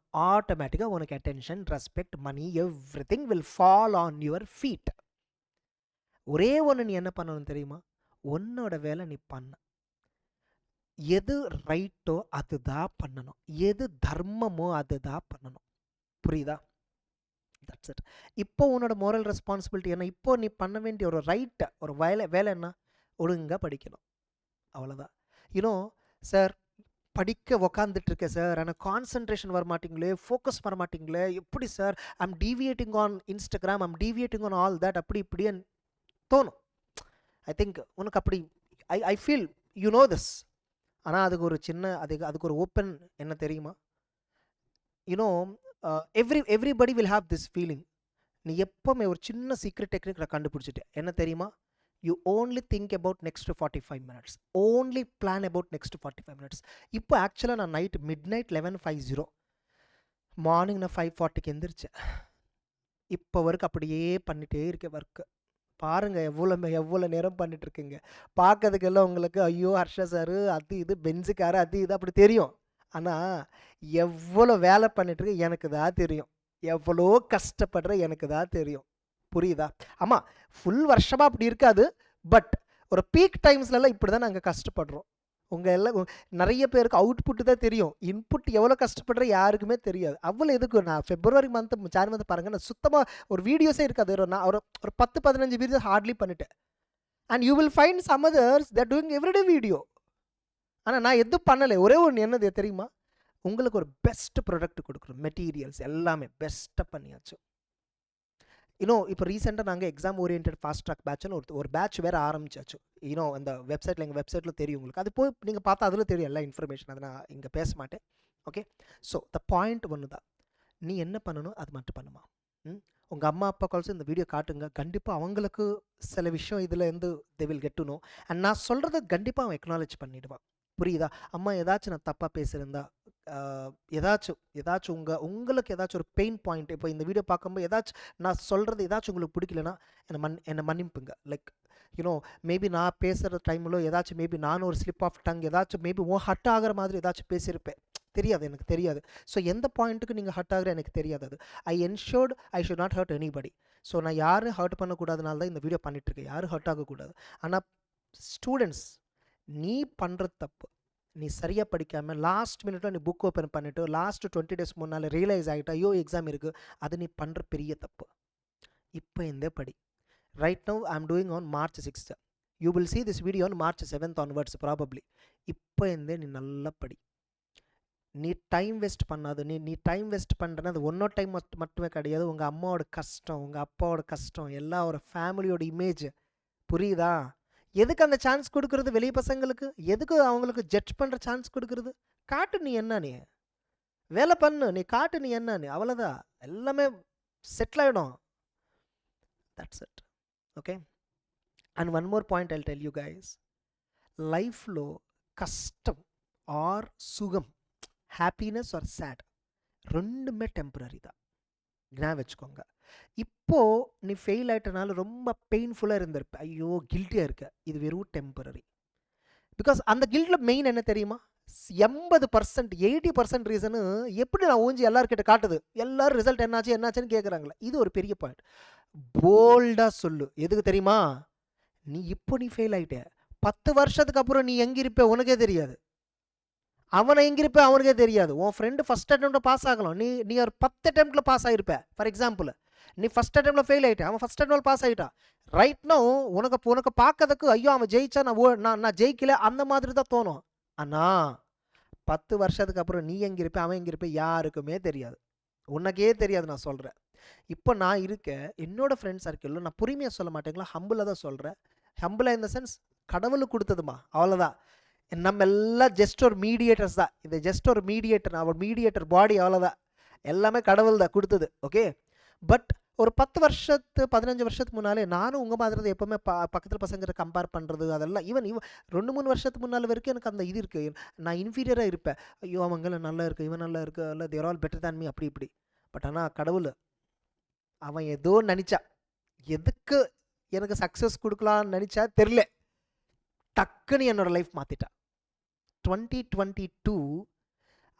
ஆட்டோமேட்டிக்காக உனக்கு attention, respect, money, everything will fall on your feet. ஒரே ஒன்று நீ என்ன பண்ணணும் தெரியுமா? உன்னோட வேலை நீ பண்ண, எது ரைட்டோ அதுதான் பண்ணணும், எது தர்மமோ அதுதான் பண்ணணும். புரியுதா? That's it. இப்போ உன்னோட மோரல் ரெஸ்பான்சிபிலிட்டி என்ன? இப்போ நீ பண்ண வேண்டிய ஒரு ரைட்டை, ஒரு வேலை என்ன? ஒழுங்காக படிக்கணும், அவ்வளோதான். சார் படிக்க உக்காந்துட்ருக்கேன் சார், ஆனால் கான்சன்ட்ரேஷன் வரமாட்டிங்களே, ஃபோக்கஸ் வரமாட்டிங்களே, எப்படி sir, I'm deviating on Instagram, I'm deviating on all that, அப்படி இப்படியே தோணும். ஐ திங்க் உனக்கு அப்படி ஐ ஃபீல் திஸ். ஆனால் அதுக்கு ஒரு சின்ன அதுக்கு ஒரு ஓப்பன் என்ன தெரியுமா? Everybody will have this feeling. நீ எப்போவுமே ஒரு சின்ன சீக்ரெட் டெக்னிக் நான் கண்டுபிடிச்சிட்டேன். என்ன தெரியுமா? You only think about next 45 minutes, only plan about next 45 minutes. இப்போ ஆக்சுவலாக நான் நைட் மிட்-நைட் 11:50, மார்னிங் நான் 5:40 எந்திரிச்சேன். இப்போ வரைக்கும் அப்படியே பண்ணிகிட்டே இருக்கேன் ஒர்க்கு. பாருங்கள் எவ்வளோ நேரம் பண்ணிட்டுருக்கீங்க. பார்க்கறதுக்கெல்லாம் உங்களுக்கு ஐயோ ஹர்ஷா சார் அது இது பென்ஸுக்காரு அது இது அப்படி தெரியும். ஆனால் எவ்வளோ வேலை பண்ணிட்டுருக்கு எனக்கு தான் தெரியும், எவ்வளோ கஷ்டப்படுற எனக்கு தான் தெரியும். புரியுதா? ஆமாம், ஃபுல் வருஷமாக அப்படி இருக்காது, பட் ஒரு பீக் டைம்ஸ்லலாம் இப்படி தான் நாங்கள் கஷ்டப்படுறோம். உங்கள் எல்லாம் நிறைய பேருக்கு அவுட்புட்டு தான் தெரியும், இன்புட் எவ்வளோ கஷ்டப்படுற யாருக்குமே தெரியாது. அவ்வளோ எதுக்கு நான் February month January month பாருங்கள், நான் சுத்தமாக ஒரு வீடியோஸே இருக்காது. நான் ஒரு 10-15 வீடியோஸ் ஹார்ட்லி பண்ணிட்டேன். And you will find some others there doing everyday video. ஆனால் நான் எதுவும் பண்ணலை. ஒரே ஒன்று என்னது தெரியுமா? உங்களுக்கு ஒரு பெஸ்ட் ப்ராடக்ட் கொடுக்குறோம், மெட்டீரியல்ஸ் எல்லாமே பெஸ்ட்டாக பண்ணியாச்சு. இப்போ ரீசெண்டாக நாங்கள் எக்ஸாம் ஓரியன்ட் ஃபாஸ்ட் ட்ராக் பேட்ச்னு ஒரு பேட்ச் வேறு ஆரம்பிச்சாச்சு. அந்த வெப்சைட்டில், எங்கள் வெப்சைட்டில் தெரியும் உங்களுக்கு, அது போய் நீங்கள் பார்த்தா அதில் தெரியும் எல்லா இன்ஃபர்மேஷன். அதை நான் இங்கே பேச மாட்டேன். ஓகே, ஸோ த பாயிண்ட் ஒன்று தான், நீ என்ன பண்ணணும் அது மட்டும் பண்ணுமா. உங்கள் அம்மா அப்பா கால்ஸ் இந்த வீடியோ காட்டுங்க, கண்டிப்பாக அவங்களுக்கு சில விஷயம் இதில் இருந்து they will get to know. And நான் சொல்கிறத கண்டிப்பாக அவன் எக்னாலேஜ் பண்ணிவிடுவான். புரியுதா? அம்மா ஏதாச்சும் நான் தப்பாக பேசியிருந்தா, ஏதாச்சும் உங்களுக்கு ஏதாச்சும் ஒரு பெயின் பாயிண்ட், இப்போ இந்த வீடியோ பார்க்கும்போது ஏதாச்சும் நான் சொல்கிறது ஏதாச்சும் உங்களுக்கு பிடிக்கலன்னா என்னை மன்னிப்புங்க. லைக் மேபி நான் பேசுகிற டைமில் ஏதாச்சும் மேபி நானும் ஒரு ஸ்லிப் ஆஃப் டங் ஏதாச்சும் மேபி ஹர்ட் ஆகிற மாதிரி ஏதாச்சும் பேசியிருப்பேன், தெரியாது, எனக்கு தெரியாது. ஸோ எந்த பாயிண்ட்டுக்கு நீங்கள் ஹர்ட் ஆகிற எனக்கு தெரியாது. அது I ensured I should not hurt anybody. So நான் யாரும் ஹர்ட் பண்ணக்கூடாதுனால தான் இந்த வீடியோ பண்ணிகிட்ருக்கேன், யாரும் ஹர்ட் ஆகக்கூடாது. ஆனால் ஸ்டூடெண்ட்ஸ், நீ பண்ணுறது தப்பு. நீ சரியாக படிக்காமல் லாஸ்ட் மினிட்டில் நீ புக் ஓப்பன் பண்ணிவிட்டு லாஸ்ட் 20 days முன்னால் ரியலைஸ் ஆகிட்டா ஐயோ எக்ஸாம் இருக்குது, அது நீ பண்ணுற பெரிய தப்பு. இப்போ இருந்தே படி. Right now I am doing on March 6th. You will see this video on March 7th onwards probably. இப்போ இருந்தே நீ நல்லா படி. நீ டைம் வேஸ்ட் பண்ணாது. நீ டைம் வேஸ்ட் பண்ணுறேன்னா அது ஒன்னோ டைம் மட்டுமே கிடையாது. உங்கள் அம்மாவோட கஷ்டம், உங்கள் அப்பாவோட கஷ்டம், எல்லா ஒரு ஃபேமிலியோட இமேஜ், புரியுதா? எதுக்கு அந்த சான்ஸ் கொடுக்குறது வெளிய பசங்களுக்கு? எதுக்கு அவங்களுக்கு ஜட்ஜ் பண்ணுற சான்ஸ் கொடுக்குறது? காட்டு நீ என்ன, நீ வேலை பண்ணு, நீ காட்டு நீ என்ன, நீ அவ்வளோதான், எல்லாமே செட்டில் ஆகிடும். That's it. Okay. And one more point I'll tell you guys, లైఫ్లో కష్టం ఆర్ సుఖం, హ్యాపీనెస్ ఆర్ சேட் ரெண்டுமே டெம்பரரி தான். ஞாபகம் வச்சுக்கோங்க. இப்போது நீ ஃபெயில் ஆகிட்டனால ரொம்ப பெயின்ஃபுல்லாக இருந்திருப்ப, ஐயோ கில்ட்டியாக இருக்க, இது வெறும் டெம்பரரி. பிகாஸ் அந்த கில்ட்டில் மெயின் என்ன தெரியுமா? 80% 80% ரீசனு எப்படி நான் ஊஞ்சி எல்லாருக்கிட்ட காட்டுது, எல்லோரும் ரிசல்ட் என்னாச்சுன்னு கேட்குறாங்களே, இது ஒரு பெரிய பாயிண்ட். போல்டாக சொல்லு. எதுக்கு தெரியுமா? நீ ஃபெயில் ஆகிட்ட, 10 வருஷத்துக்கு அப்புறம் நீ எங்கே இருப்ப உனக்கே தெரியாது. அவனை எங்கே இருப்ப அவனுக்கே தெரியாது. உன் ஃப்ரெண்டு ஃபஸ்ட் அட்டெம்ப்டில் பாஸ் ஆகலாம், நீ ஒரு 10 அட்டெம்ப்டில் பாஸ் ஆகிருப்ப. ஃபார் எக்ஸாம்பிள், நீ ஃபஸ்ட் அட்டெம்ப்டில் ஃபெயில் ஆகிட்ட, அவன் ஃபஸ்ட் அட்டெம்ப்டில் பாஸ் ஆகிட்டான். ரைட்னோ உனக்கு பார்க்கறதுக்கு ஐயோ அவன் ஜெயிச்சா நான் ஜெயிக்கல அந்த மாதிரி தான் தோணும். ஆனால் 10 வருஷத்துக்கு அப்புறம் நீ எங்கே இருப்ப அவன் எங்கே இருப்ப யாருக்குமே தெரியாது, உனக்கே தெரியாது. நான் சொல்கிறேன், இப்போ நான் இருக்க என்னோட ஃப்ரெண்ட் சர்க்கிளில் நான் பொறுமையாக சொல்ல மாட்டேங்களா, ஹம்பிளாக தான் சொல்கிறேன். ஹம்பிளாக இந்த சென்ஸ் கடவுளுக்கு கொடுத்ததுமா, அவ்வளோதான். நம்ம எல்லாம் ஜஸ்ட் ஒரு மீடியேட்டர்ஸ் தான். இது ஜஸ்ட் ஒரு மீடியேட்டர், அவர் மீடியேட்டர் பாடி, அவ்வளோதான். எல்லாமே கடவுள் தான் கொடுத்தது. ஓகே. பட் ஒரு 10 வருஷத்து 15 வருஷத்துக்கு முன்னாலே நானும் உங்கள் மாதிரி தான் எப்போவுமே பக்கத்தில் பசங்கிட்ட கம்பேர் பண்ணுறது, அதெல்லாம் ஈவன் 2-3 வருஷத்துக்கு முன்னால் வரைக்கும் எனக்கு அந்த இது இருக்குது. நான் இன்ஃபீரியராக இருப்பேன். ஐயோ அவங்கள நல்லா இருக்குது, இவன் நல்லா இருக்குது, இல்லை தேர் ஆல் பெட்டர் தேன் மீ, அப்படி இப்படி. பட் ஆனால் கடவுள் அவன் ஏதோ நினச்சா, எதுக்கு எனக்கு சக்ஸஸ் கொடுக்கலான்னு நினச்சா தெரில, டக்குன்னு என்னோடய life மாற்றிட்டா. 2022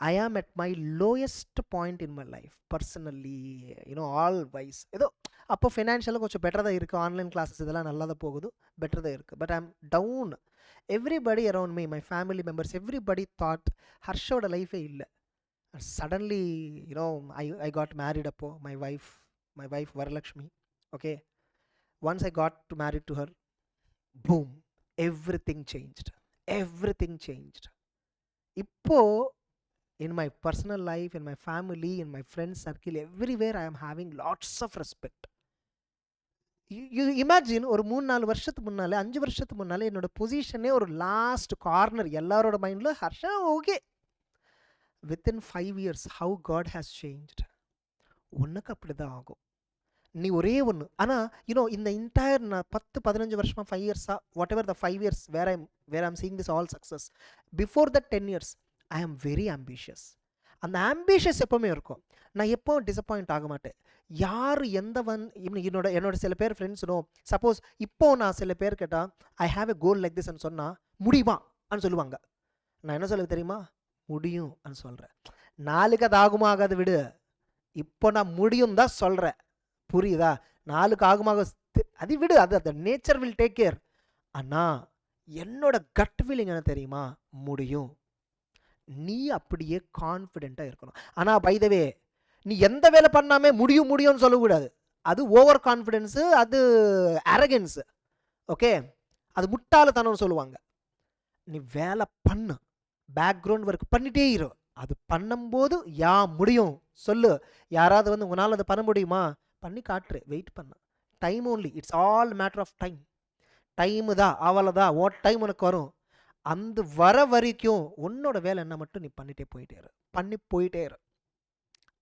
I am at my lowest point in my life personally, all wise. ஏதோ அப்போ ஃபினான்ஷியலாக கொஞ்சம் பெட்டர் தான் இருக்குது, ஆன்லைன் கிளாஸஸ் இதெல்லாம் நல்லா தான் போகுது, பெட்டர் தான் இருக்குது. But I am down. Everybody around me, my family members, everybody thought ஹர்ஷோட லைஃபே இல்லை. சடன்லி I got married அப்போ my wife Varalakshmi. Okay, once I got married to her, boom, everything changed. இப்போ in my personal life, in my family, in my friend circle, everywhere I am having lots of respect. You imagine ஒரு 3-4 வருஷத்துக்கு முன்னாலே, 5 வருஷத்துக்கு முன்னாலே என்னோட பொசிஷனே ஒரு last corner எல்லாரோட மைண்டில், Harsha okay. within 5 years how God has changed. உனக்கு அப்படி தான் ஆகும். நீ ஒரே ஒன்று, ஆனால் இந்த இன்டையர் நான் 10-15 வருஷமாக 5 இயர்ஸாக whatever the 5 years where I'm seeing this all success. Before the 10 years I am very ambitious. அந்த ஆம்பிஷியஸ் எப்போவுமே இருக்கும். நான் எப்போவும் டிசப்பாயிண்ட் ஆக மாட்டேன். யார் என்னோட சில பேர் ஃப்ரெண்ட்ஸுனோ, சப்போஸ் இப்போ நான் சில பேர் கேட்டால் I have a goal like திஸ்ன்னு சொன்னால் முடியுமா அப்படின்னு சொல்லுவாங்க. நான் என்ன சொல்ல தெரியுமா? முடியும் அப்படின்னு சொல்கிறேன். நாளைக்கு அது ஆகுமா ஆகாது விடு, இப்போ நான் முடியும் தான் சொல்கிறேன், புரியுதா? நாளுக்கு ஆகுமாக அது விடு, அது நேச்சர் வில் டேக் கேர். ஆனால் என்னோட கட் ஃபீலிங் என்ன தெரியுமா? முடியும். நீ அப்படியே கான்ஃபிடென்ட்டாக இருக்கணும். ஆனால் பை த வே, நீ எந்த வேலை பண்ணாமே முடியும்னு சொல்லக்கூடாது. அது ஓவர் கான்ஃபிடென்ஸு, அது அரகன்ஸு. ஓகே, அது முட்டாளத்தனம்னு சொல்லுவாங்க. நீ வேலை பண்ணு, பேக்ரவுண்ட் ஒர்க் பண்ணிட்டே இரு. அது பண்ணும்போது முடியும் சொல்லு. யாராவது உங்களால் அதை பண்ண முடியுமா? பண்ணி காட்டுரு, வெயிட் பண்ண. Time only, it's all matter of time. Time தான், அவ்வளோதான். டைம் உனக்கு வரும். அந்த வர வரைக்கும் உன்னோட வேலை என்ன மட்டும் நீ பண்ணிட்டே போயிட்டே இரு.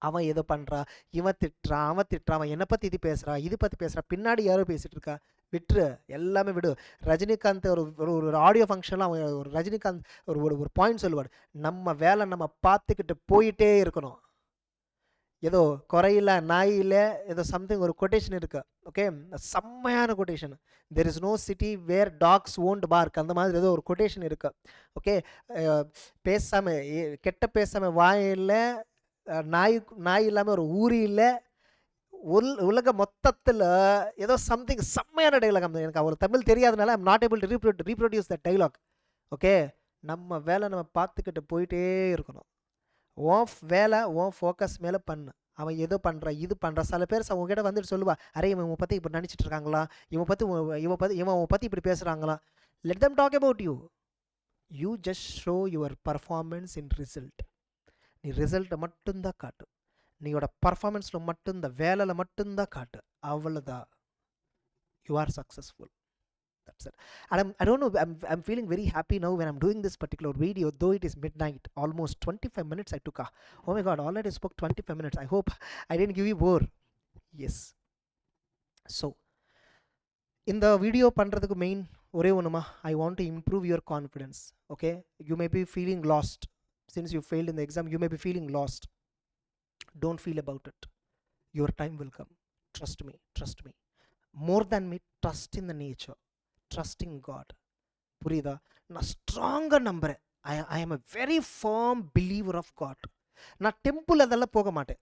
அவன் எதோ பண்ணுறா, இவன் திட்டுறான், அவன் என்னை பற்றி இது பற்றி பேசுகிறா, பின்னாடி யாரோ பேசிகிட்டு இருக்கா, விட்டுரு, எல்லாமே விடு. ரஜினிகாந்த் ஒரு ஆடியோ ஃபங்க்ஷனில் அவன் ஒரு ரஜினிகாந்த் ஒரு பாயிண்ட் சொல்லுவார், நம்ம வேலை நம்ம பார்த்துக்கிட்டு போயிட்டே இருக்கணும். ஏதோ குறையில நாயில் ஏதோ சம்திங் ஒரு கொட்டேஷன் இருக்கு. ஓகே, செம்மையான quotation. There is no city where dogs won't bark, அந்த மாதிரி ஏதோ ஒரு கொட்டேஷன் இருக்கு. ஓகே, கெட்ட பேசாமல் வாயில் நாய் இல்லாமல் ஒரு ஊரி இல்லை, உலக மொத்தத்தில் ஏதோ சம்திங் செம்மையான டைலாக். எனக்கு அவ்வளோ தமிழ் தெரியாதனால I'm not able to reproduce the dialogue. Okay, நம்ம வேலை நம்ம பார்த்துக்கிட்டு போயிட்டே இருக்கணும். உன் வேலை உன் ஃபோக்கஸ் மேலே பண்ணு. அவன் ஏதோ பண்ணுறான் இது பண்ணுறான். சில பேர் உங்ககிட்ட வந்துட்டு சொல்லுவா, அரே இவன் உன் பற்றி இப்படி நினச்சிட்டு இருக்காங்களா, இவன் பற்றி இப்படி பேசுகிறாங்களா. Let them talk about you. You just show your performance in result. நீ ரிசல்ட்டை மட்டும்தான் காட்டு, நீயோட பர்ஃபார்மன்ஸில் மட்டும்தான், வேலையில் மட்டும்தான் காட்டு, அவ்வளோதான். You are successful. That's it. And I don't know, I'm feeling very happy now when I'm doing this particular video, though it is midnight, almost 25 minutes I took. Oh my God, already spoke 25 minutes. I hope I didn't give you more. Yes. So, in the video பண்றதுக்கு main ஒரே ஒன்றுமா, I want to improve your confidence. Okay? You may be feeling lost. Since you failed in the exam, you may be feeling lost. Don't feel about it. Your time will come. Trust me. Trust me. More than me, trust in the nature. Trusting God. புரியுதா? நான் ஸ்ட்ராங்காக நம்புகிறேன். I am a very firm believer of God. நான் temple அதெல்லாம் போக மாட்டேன்,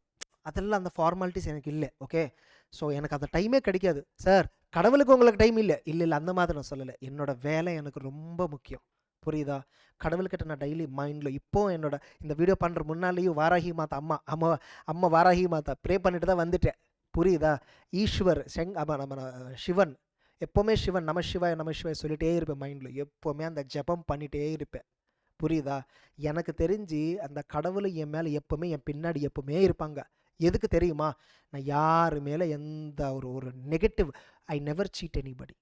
அதெல்லாம் அந்த ஃபார்மாலிட்டிஸ் எனக்கு இல்லை. ஓகே, ஸோ எனக்கு அந்த டைமே கிடைக்காது. சார் கடவுளுக்கு உங்களுக்கு டைம் இல்லை, இல்லை இல்லை, அந்த மாதிரி நான் சொல்லலை. என்னோடய வேலை எனக்கு ரொம்ப முக்கியம். புரியுதா? கடவுள்கிட்ட நான் டெய்லி மைண்டில், இப்போது என்னோட இந்த வீடியோ பண்ணுற முன்னாலேயும் வாராகி மாதா அம்மா வாராகி மாதா ப்ரே பண்ணிட்டு தான் வந்துட்டேன். புரியுதா? ஈஸ்வர் நம்ம சிவன், எப்போவுமே சிவன் நம சிவாய் சொல்லிகிட்டே இருப்பேன் மைண்டில். எப்போவுமே அந்த ஜபம் பண்ணிகிட்டே இருப்பேன். புரியுதா? எனக்கு தெரிஞ்சு அந்த கடவுளை என் மேலே எப்போவுமே என் பின்னாடி எப்போவுமே இருப்பாங்க. எதுக்கு தெரியுமா? நான் யாரு மேலே எந்த ஒரு negative, I never cheat anybody,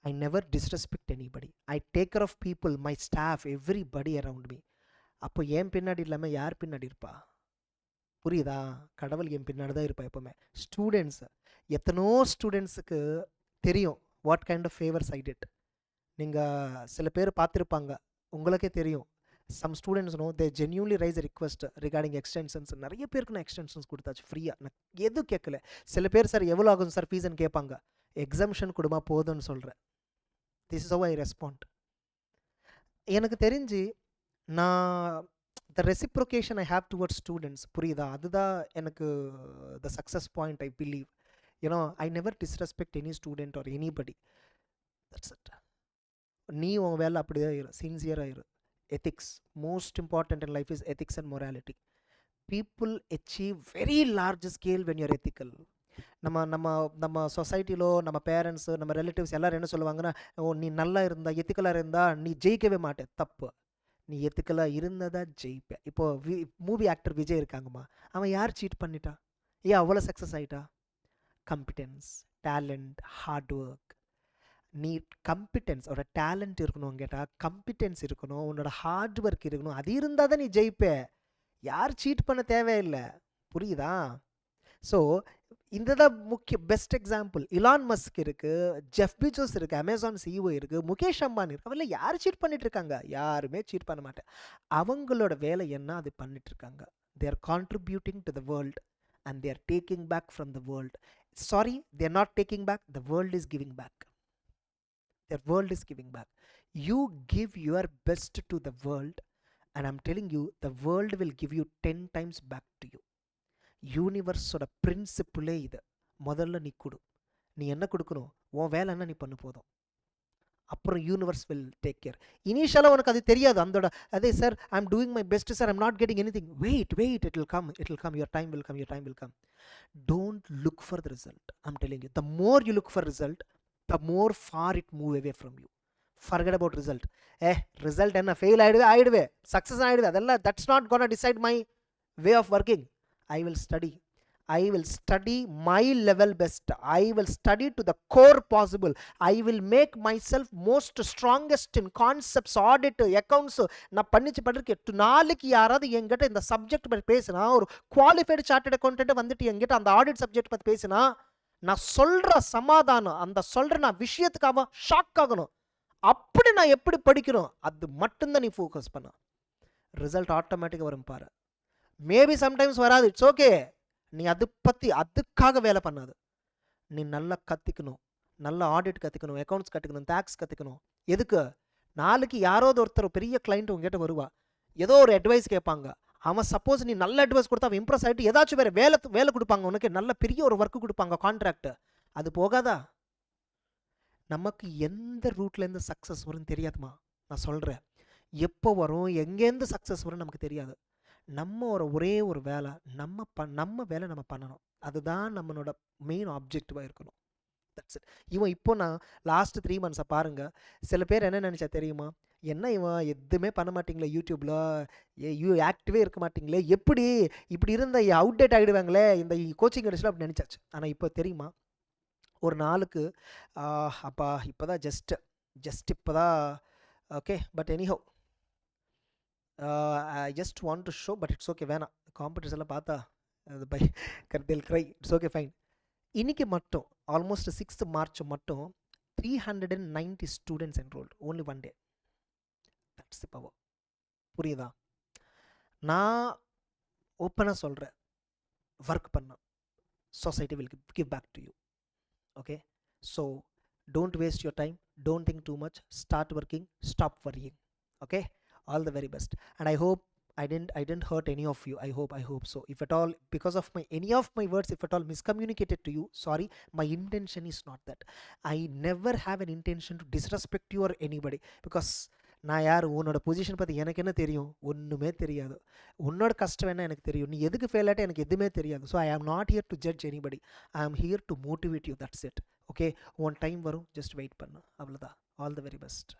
I never disrespect anybody, I take care of people, my staff, everybody around me. அப்போ என் பின்னாடி இல்லாமல் யார் பின்னாடி இருப்பா? புரியுதா? கடவுள் என் பின்னாடி தான் இருப்பா எப்போவுமே. ஸ்டூடெண்ட்ஸ், எத்தனோ ஸ்டூடெண்ட்ஸுக்கு தெரியும் what kind of favours I did. நீங்கள் சில பேர் பார்த்துருப்பாங்க, உங்களுக்கே தெரியும். Some students know they genuinely raise request regarding extensions. நிறைய பேருக்கு நான் எக்ஸ்டென்ஷன்ஸ் கொடுத்தாச்சு ஃப்ரீயாக, நான் எதுவும் கேட்கல. சில பேர் சார் எவ்வளோ ஆகும் சார் ஃபீஸ்ன்னு கேட்பாங்க, எக்ஸம்ஷன் கொடுமா போதும்னு சொல்கிறேன். This is how I respond. எனக்கு தெரிஞ்சு நான் the reciprocation I have towards students, புரியுதா? அதுதான் எனக்கு the success point I believe. I never disrespect any student or anybody. That's it. நீ உன் வேலை அப்படிதான் இரு, சின்சியராக இரு. Ethics, most important in life is ethics and morality. People achieve very large scale when you're ethical. நம்ம சொசைட்டிலோ நம்ம பேரண்ட்ஸு நம்ம ரிலேட்டிவ்ஸ் எல்லோரும் என்ன சொல்லுவாங்கன்னா, நீ நல்லா இருந்தா எத்திக்கலாக இருந்தால் நீ ஜெயிக்கவே மாட்டேன். தப்பு. நீ எத்திக்கலாக இருந்ததா ஜெயிப்பேன். இப்போது மூவி ஆக்டர் விஜய் இருக்காங்கம்மா, அவன் யார் சீட் பண்ணிட்டா? ஏன் அவ்வளோ சக்ஸஸ் ஆகிட்டா? Competence, talent, hard work. நீ கம்பிட்டன்ஸ், ஒரு டேலண்ட் இருக்கணும் கேட்டால், கம்பிட்டன்ஸ் இருக்கணும், உன்னோட ஹார்ட் ஒர்க் இருக்கணும். அது இருந்தால் தான் நீ ஜெயிப்ப. யார் சீட் பண்ண தேவையில்லை. புரியுதா? ஸோ இந்த தான் முக்கிய பெஸ்ட் எக்ஸாம்பிள். இலான் மஸ்க் இருக்குது, ஜெஃப் பீசோஸ் இருக்குது, அமேசான் சிஇஓ இருக்குது, முகேஷ் அம்பானி இருக்குது. அவங்கள யார் சீட் பண்ணிட்டு இருக்காங்க? யாருமே சீட் பண்ண மாட்டேன். அவங்களோட வேலை என்ன, அது பண்ணிட்டு இருக்காங்க. They are contributing to the world and they are taking back from the world. Sorry, they are not taking back, the world is giving back. Their world is giving back. You give your best to the world and I'm telling you, the world will give you 10 times back to you. Universe oda principle இது. முதல்ல நீ கொடு. நீ என்ன கொடுக்கணும்? உன் வேலை என்ன நீ பண்ணு போதும். அப்புறம் யூனிவர்ஸ் வில் டேக் கேர். இனிஷியலாக உனக்கு அது தெரியாது. அதோட அதே sir I am doing my best sir, I am not getting anything. Wait it will come, your time will come. Don't look for the result. I am telling you, the more you look for result, the more for it move away from you. Forget about result. Result என்ன, fail ஆகிடுவே success ஆகிடுவே, அதெல்லாம் that's not gonna decide my way of working. I will study my level best. I will study to the core possible. I will make myself most strongest in concepts, audit, accounts. நான் பண்ணிட்டு நாளைக்கு யாராவது என்கிட்ட இந்த subject பற்றி பேசினா, ஒரு qualified chartered accountant வந்துட்டு என்கிட்ட அந்த ஆடிட் சப்ஜெக்ட் பற்றி பேசினா, நான் சொல்கிற சமாதானம், அந்த சொல்கிற நான் விஷயத்துக்காக ஷாக் ஆகணும். அப்படி நான் எப்படி படிக்கணும், அது மட்டும்தான் நீ ஃபோக்கஸ் பண்ண. ரிசல்ட் ஆட்டோமேட்டிக்காக வரும் பாரு. மேபி சம்டைம்ஸ் வராது, இட்ஸ் ஓகே. நீ அதுக்காக வேலை பண்ணாது. நீ நல்லா கற்றுக்கணும், நல்லா ஆடிட் கற்றுக்கணும், அக்கௌண்ட்ஸ் கற்றுக்கணும், டேக்ஸ் கற்றுக்கணும். எதுக்கு? நாளைக்கு யாராவது ஒருத்தர் பெரிய கிளைண்ட் உங்ககிட்ட வருவா, ஏதோ ஒரு அட்வைஸ் கேட்பாங்க. அவன் சப்போஸ் நீ நல்ல அட்வைஸ் கொடுத்தா அவன் இம்ப்ரெஸ் ஆகிட்டு ஏதாச்சும் வேறு வேலை கொடுப்பாங்க உனக்கு, நல்ல பெரிய ஒரு ஒர்க்கு கொடுப்பாங்க, கான்ட்ராக்ட். அது போகாதா? நமக்கு எந்த ரூட்லேருந்து சக்ஸஸ் வரும்னு தெரியாதுமா. நான் சொல்கிறேன், எப்போ வரும், எங்கேருந்து சக்ஸஸ் வரும்னு நமக்கு தெரியாது. நம்ம ஒரே ஒரு வேலை நம்ம வேலை நம்ம பண்ணணும். அதுதான் நம்மளோட மெயின் ஆப்ஜெக்டிவாக இருக்கணும். That's it. இப்போ நான் லாஸ்ட் 3 மந்த்ஸை பாருங்கள். சில பேர் என்ன நினச்சா தெரியுமா, என்ன இவன் எதுவுமே பண்ண மாட்டிங்களே யூடியூப்பில், ஆக்டிவே இருக்க மாட்டிங்களே, இப்படி இருந்த அவுடேட் ஆகிடுவாங்களே இந்த கோச்சிங் இண்டஸ்ட்ரியில் அப்படி நினச்சாச்சு. ஆனால் இப்போ தெரியுமா, ஒரு நாளுக்கு அப்பா இப்போ தான் ஜஸ்ட் இப்போ தான் okay. But anyhow I just want to show, but it's okay. வேணாம், காம்படிட்டர்ஸ் எல்லாம் பார்த்தா அது பை தில் க்ரை. It's okay, fine. இன்றைக்கி மட்டும் ஆல்மோஸ்ட் 6th March மட்டும் 390 students enrolled only one day. That's the power. புரியுதா? நான் ஓப்பனாக சொல்கிறேன், ஒர்க் பண்ண society will give back to you. Okay, so don't waste your time, don't think too much, start working, stop worrying. Okay, all the very best, and I hope I didn't hurt any of you. I hope so. If at all, because of any of my words, if at all miscommunicated to you, sorry. My intention is not that. I never have an intention to disrespect you or anybody, because நான் யார்? உன்னோட position பற்றி எனக்கு என்ன தெரியும்? ஒன்றுமே தெரியாது. உன்னோட கஷ்டம் என்ன எனக்கு தெரியும். நீ எதுக்கு ஃபெயில் ஆகிட்ட எனக்கு எதுவுமே தெரியாது. So I am not here to judge anybody. ஐ ஆம் here to motivate you. That's it. Okay, உன் டைம் வரும், ஜஸ்ட் வெயிட் பண்ணு, அவ்வளோதான். All the very best.